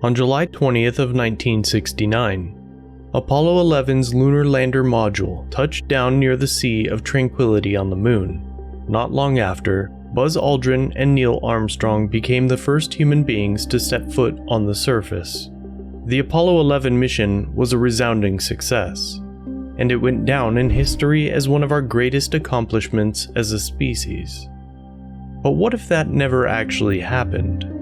On July 20th of 1969, Apollo 11's Lunar Lander module touched down near the Sea of Tranquility on the Moon. Not long after, Buzz Aldrin and Neil Armstrong became the first human beings to step foot on the surface. The Apollo 11 mission was a resounding success, and it went down in history as one of our greatest accomplishments as a species. But what if that never actually happened?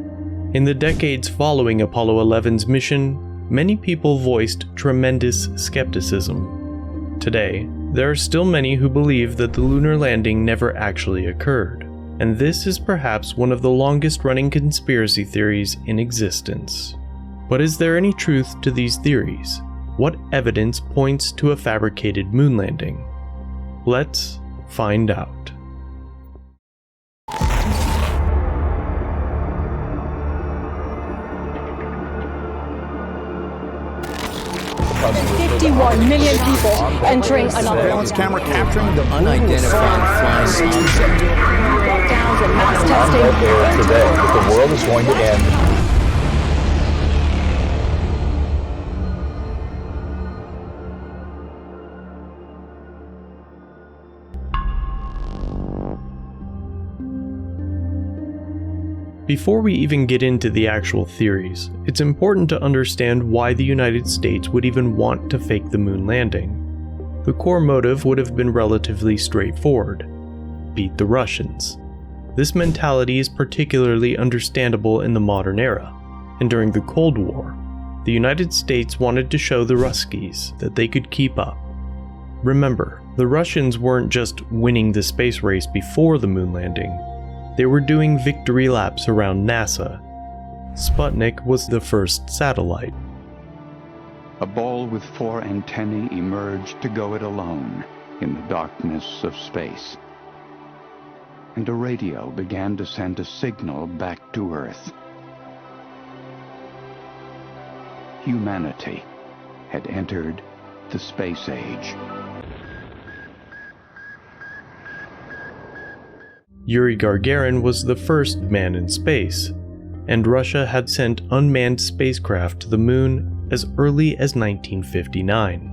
In the decades following Apollo 11's mission, many people voiced tremendous skepticism. Today, there are still many who believe that the lunar landing never actually occurred, and this is perhaps one of the longest-running conspiracy theories in existence. But is there any truth to these theories? What evidence points to a fabricated moon landing? Let's find out. 51 million people entering another surveillance camera capturing the unidentified flying lockdowns and mass testing. today that the world is going to end. Before we even get into the actual theories, it's important to understand why the United States would even want to fake the moon landing. The core motive would have been relatively straightforward: beat the Russians. This mentality is particularly understandable in the modern era, and during the Cold War, the United States wanted to show the Ruskies that they could keep up. Remember, the Russians weren't just winning the space race before the moon landing. They were doing victory laps around NASA. Sputnik was the first satellite. A ball with 4 antennae emerged to go it alone in the darkness of space. And a radio began to send a signal back to Earth. Humanity had entered the space age. Yuri Gagarin was the first man in space, and Russia had sent unmanned spacecraft to the moon as early as 1959.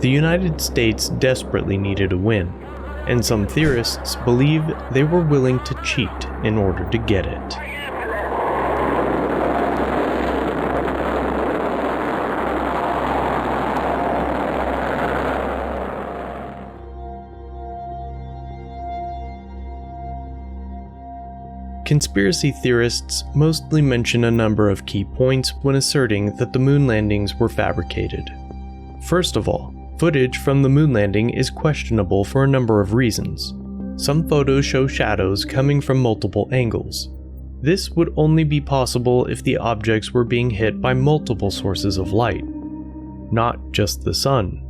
The United States desperately needed a win, and some theorists believe they were willing to cheat in order to get it. Conspiracy theorists mostly mention a number of key points when asserting that the moon landings were fabricated. First of all, footage from the moon landing is questionable for a number of reasons. Some photos show shadows coming from multiple angles. This would only be possible if the objects were being hit by multiple sources of light, not just the sun.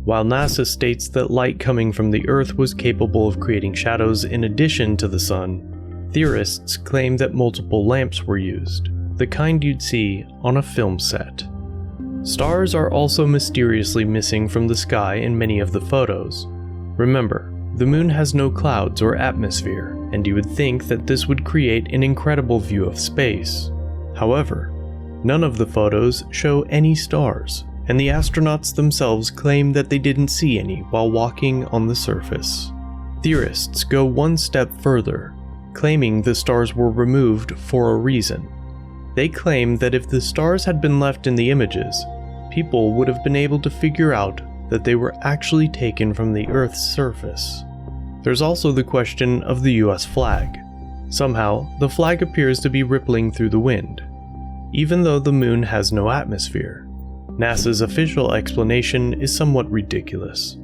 While NASA states that light coming from the Earth was capable of creating shadows in addition to the sun, theorists claim that multiple lamps were used, the kind you'd see on a film set. Stars are also mysteriously missing from the sky in many of the photos. Remember, the moon has no clouds or atmosphere, and you would think that this would create an incredible view of space. However, none of the photos show any stars, and the astronauts themselves claim that they didn't see any while walking on the surface. Theorists go one step further, claiming the stars were removed for a reason. They claim that if the stars had been left in the images, people would have been able to figure out that they were actually taken from the Earth's surface. There's also the question of the US flag. Somehow, the flag appears to be rippling through the wind, even though the moon has no atmosphere. NASA's official explanation is somewhat ridiculous.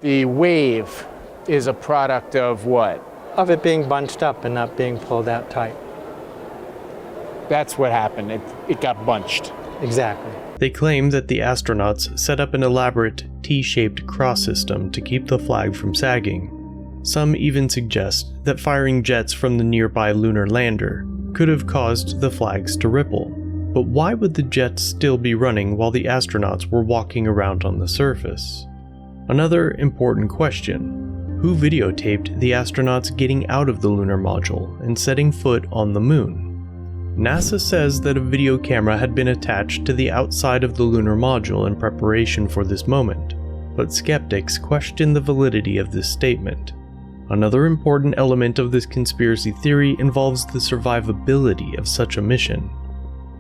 The wave is a product of what? Of it being bunched up and not being pulled out tight. That's what happened. It got bunched. Exactly. They claim that the astronauts set up an elaborate T-shaped cross system to keep the flag from sagging. Some even suggest that firing jets from the nearby Lunar Lander could have caused the flags to ripple. But why would the jets still be running while the astronauts were walking around on the surface? Another important question: who videotaped the astronauts getting out of the lunar module and setting foot on the moon. NASA says that a video camera had been attached to the outside of the lunar module in preparation for this moment, but skeptics question the validity of this statement. Another important element of this conspiracy theory involves the survivability of such a mission.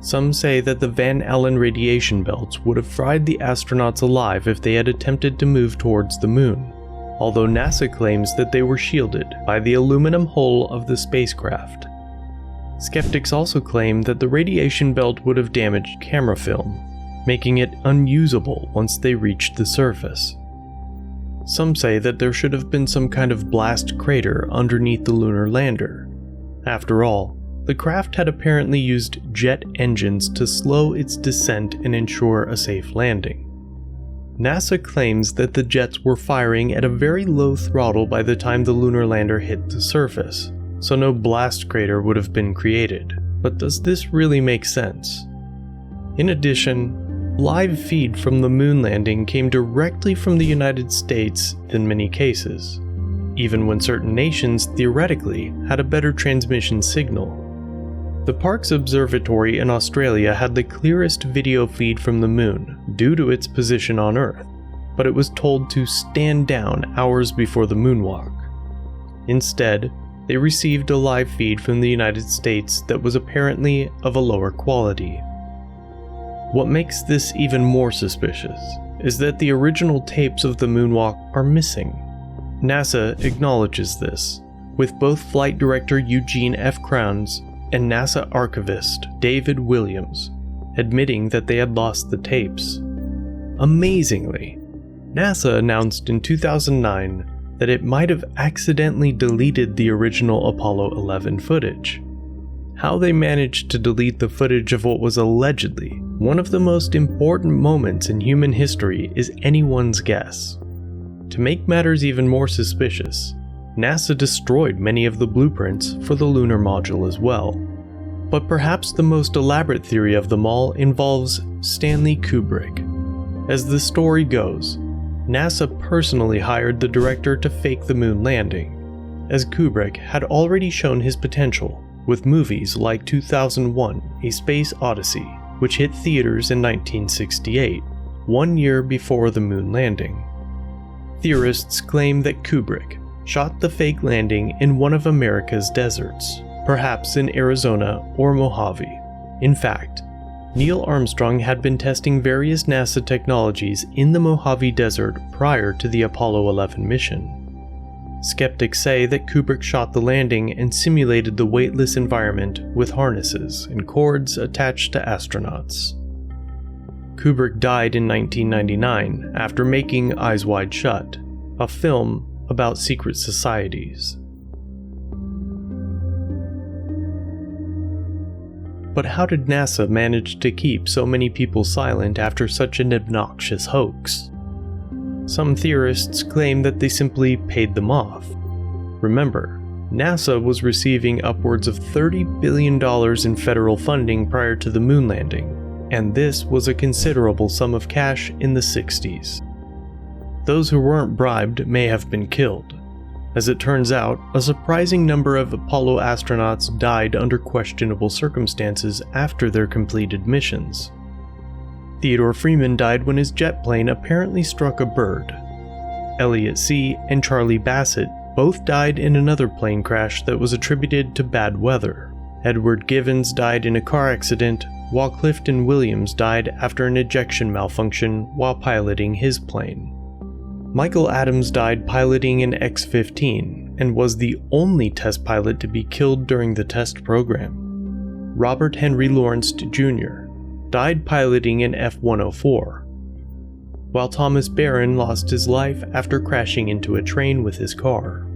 Some say that the Van Allen radiation belts would have fried the astronauts alive if they had attempted to move towards the moon, although NASA claims that they were shielded by the aluminum hull of the spacecraft. Skeptics also claim that the radiation belt would have damaged camera film, making it unusable once they reached the surface. Some say that there should have been some kind of blast crater underneath the lunar lander. After all, the craft had apparently used jet engines to slow its descent and ensure a safe landing. NASA claims that the jets were firing at a very low throttle by the time the lunar lander hit the surface, so no blast crater would have been created. But does this really make sense? In addition, live feed from the moon landing came directly from the United States in many cases, even when certain nations theoretically had a better transmission signal. The Parkes Observatory in Australia had the clearest video feed from the moon due to its position on Earth, but it was told to stand down hours before the moonwalk. Instead, they received a live feed from the United States that was apparently of a lower quality. What makes this even more suspicious is that the original tapes of the moonwalk are missing. NASA acknowledges this, with both Flight Director Eugene F. Crowns and NASA archivist David Williams admitting that they had lost the tapes. Amazingly, NASA announced in 2009 that it might have accidentally deleted the original Apollo 11 footage. How they managed to delete the footage of what was allegedly one of the most important moments in human history is anyone's guess. To make matters even more suspicious, NASA destroyed many of the blueprints for the lunar module as well. But perhaps the most elaborate theory of them all involves Stanley Kubrick. As the story goes, NASA personally hired the director to fake the moon landing, as Kubrick had already shown his potential with movies like 2001: A Space Odyssey, which hit theaters in 1968, 1 year before the moon landing. Theorists claim that Kubrick shot the fake landing in one of America's deserts, perhaps in Arizona or Mojave. In fact, Neil Armstrong had been testing various NASA technologies in the Mojave Desert prior to the Apollo 11 mission. Skeptics say that Kubrick shot the landing and simulated the weightless environment with harnesses and cords attached to astronauts. Kubrick died in 1999 after making Eyes Wide Shut, a film about secret societies. But how did NASA manage to keep so many people silent after such an obnoxious hoax? Some theorists claim that they simply paid them off. Remember, NASA was receiving upwards of $30 billion in federal funding prior to the moon landing, and this was a considerable sum of cash in the 60s. Those who weren't bribed may have been killed. As it turns out, a surprising number of Apollo astronauts died under questionable circumstances after their completed missions. Theodore Freeman died when his jet plane apparently struck a bird. Elliot See and Charlie Bassett both died in another plane crash that was attributed to bad weather. Edward Givens died in a car accident, while Clifton Williams died after an ejection malfunction while piloting his plane. Michael Adams died piloting an X-15 and was the only test pilot to be killed during the test program. Robert Henry Lawrence Jr. died piloting an F-104, while Thomas Barron lost his life after crashing into a train with his car.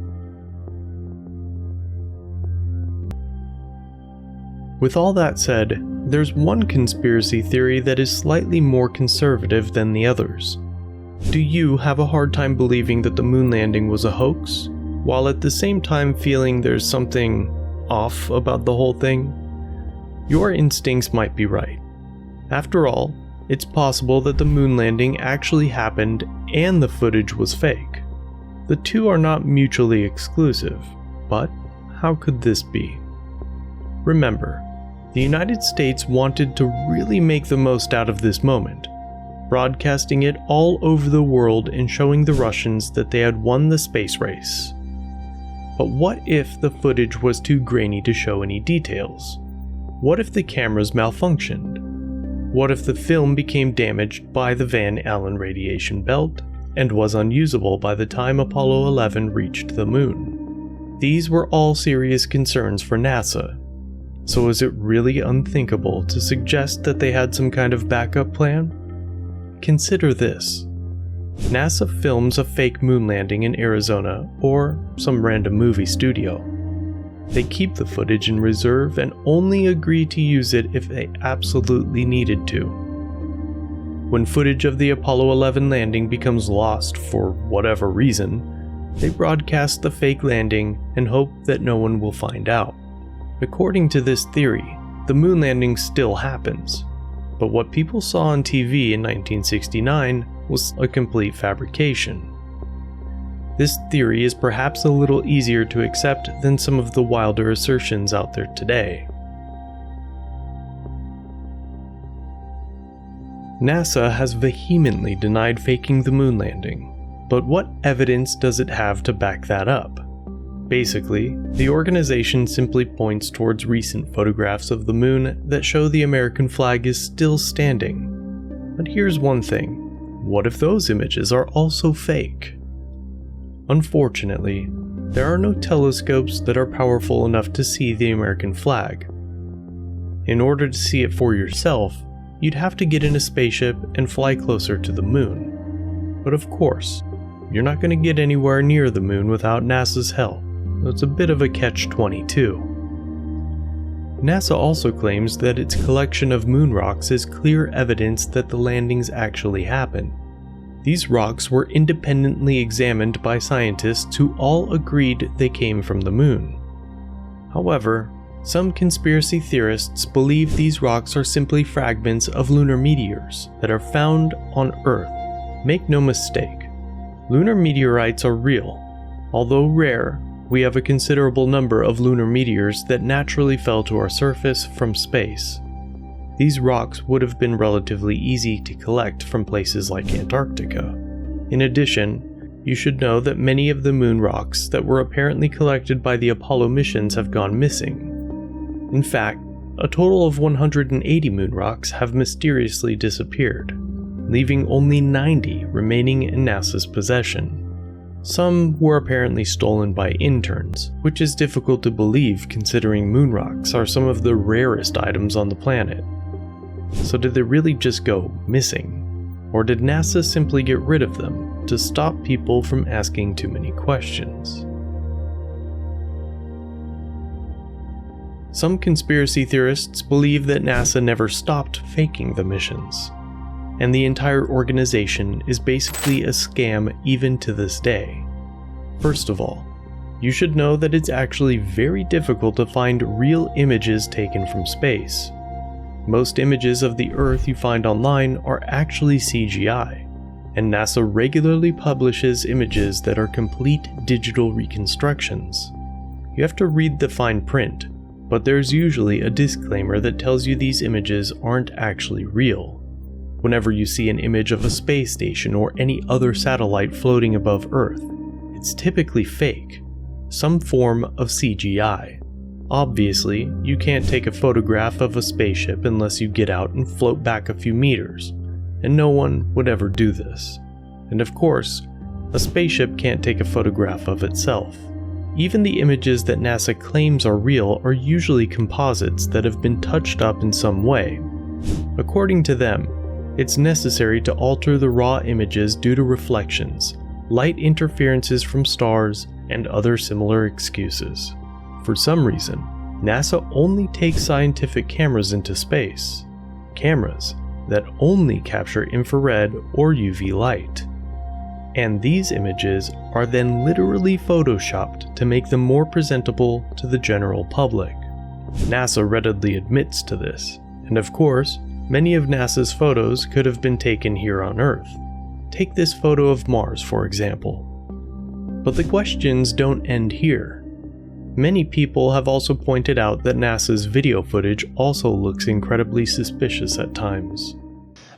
With all that said, there's one conspiracy theory that is slightly more conservative than the others. Do you have a hard time believing that the moon landing was a hoax, while at the same time feeling there's something off about the whole thing? Your instincts might be right. After all, it's possible that the moon landing actually happened and the footage was fake. The two are not mutually exclusive, but how could this be? Remember, the United States wanted to really make the most out of this moment, broadcasting it all over the world and showing the Russians that they had won the space race. But what if the footage was too grainy to show any details? What if the cameras malfunctioned? What if the film became damaged by the Van Allen radiation belt and was unusable by the time Apollo 11 reached the moon? These were all serious concerns for NASA. So is it really unthinkable to suggest that they had some kind of backup plan? Consider this. NASA films a fake moon landing in Arizona or some random movie studio. They keep the footage in reserve and only agree to use it if they absolutely needed to. When footage of the Apollo 11 landing becomes lost for whatever reason, they broadcast the fake landing and hope that no one will find out. According to this theory, the moon landing still happens, but what people saw on TV in 1969 was a complete fabrication. This theory is perhaps a little easier to accept than some of the wilder assertions out there today. NASA has vehemently denied faking the moon landing, but what evidence does it have to back that up? Basically, the organization simply points towards recent photographs of the moon that show the American flag is still standing. But here's one thing. What if those images are also fake? Unfortunately, there are no telescopes that are powerful enough to see the American flag. In order to see it for yourself, you'd have to get in a spaceship and fly closer to the moon. But of course, you're not going to get anywhere near the moon without NASA's help. It's a bit of a catch-22. NASA also claims that its collection of moon rocks is clear evidence that the landings actually happened. These rocks were independently examined by scientists who all agreed they came from the moon. However, some conspiracy theorists believe these rocks are simply fragments of lunar meteors that are found on Earth. Make no mistake, lunar meteorites are real. Although rare, we have a considerable number of lunar meteors that naturally fell to our surface from space. These rocks would have been relatively easy to collect from places like Antarctica. In addition, you should know that many of the moon rocks that were apparently collected by the Apollo missions have gone missing. In fact, a total of 180 moon rocks have mysteriously disappeared, leaving only 90 remaining in NASA's possession. Some were apparently stolen by interns, which is difficult to believe considering moon rocks are some of the rarest items on the planet. So did they really just go missing? Or did NASA simply get rid of them to stop people from asking too many questions? Some conspiracy theorists believe that NASA never stopped faking the missions, and the entire organization is basically a scam even to this day. First of all, you should know that it's actually very difficult to find real images taken from space. Most images of the Earth you find online are actually CGI, and NASA regularly publishes images that are complete digital reconstructions. You have to read the fine print, but there's usually a disclaimer that tells you these images aren't actually real. Whenever you see an image of a space station or any other satellite floating above Earth, it's typically fake, some form of CGI. Obviously, you can't take a photograph of a spaceship unless you get out and float back a few meters, and no one would ever do this. And of course, a spaceship can't take a photograph of itself. Even the images that NASA claims are real are usually composites that have been touched up in some way. According to them, it's necessary to alter the raw images due to reflections, light interferences from stars, and other similar excuses. For some reason, NASA only takes scientific cameras into space, cameras that only capture infrared or UV light. And these images are then literally photoshopped to make them more presentable to the general public. NASA readily admits to this, and of course, many of NASA's photos could have been taken here on Earth. Take this photo of Mars, for example. But the questions don't end here. Many people have also pointed out that NASA's video footage also looks incredibly suspicious at times.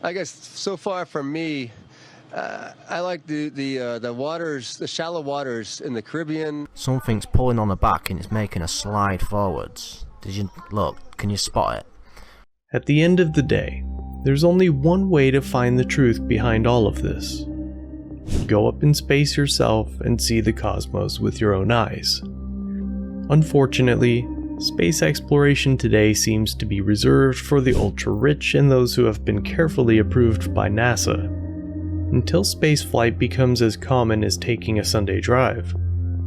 I guess so far from me, I like the waters, the shallow waters in the Caribbean. Something's pulling on the back and it's making a slide forwards. Did you look? Can you spot it? At the end of the day, there's only one way to find the truth behind all of this. Go up in space yourself and see the cosmos with your own eyes. Unfortunately, space exploration today seems to be reserved for the ultra-rich and those who have been carefully approved by NASA. Until spaceflight becomes as common as taking a Sunday drive,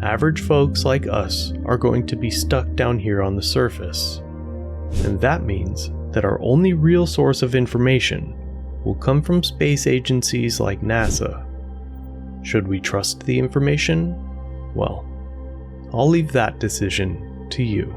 average folks like us are going to be stuck down here on the surface. And that means that our only real source of information will come from space agencies like NASA. Should we trust the information? Well, I'll leave that decision to you.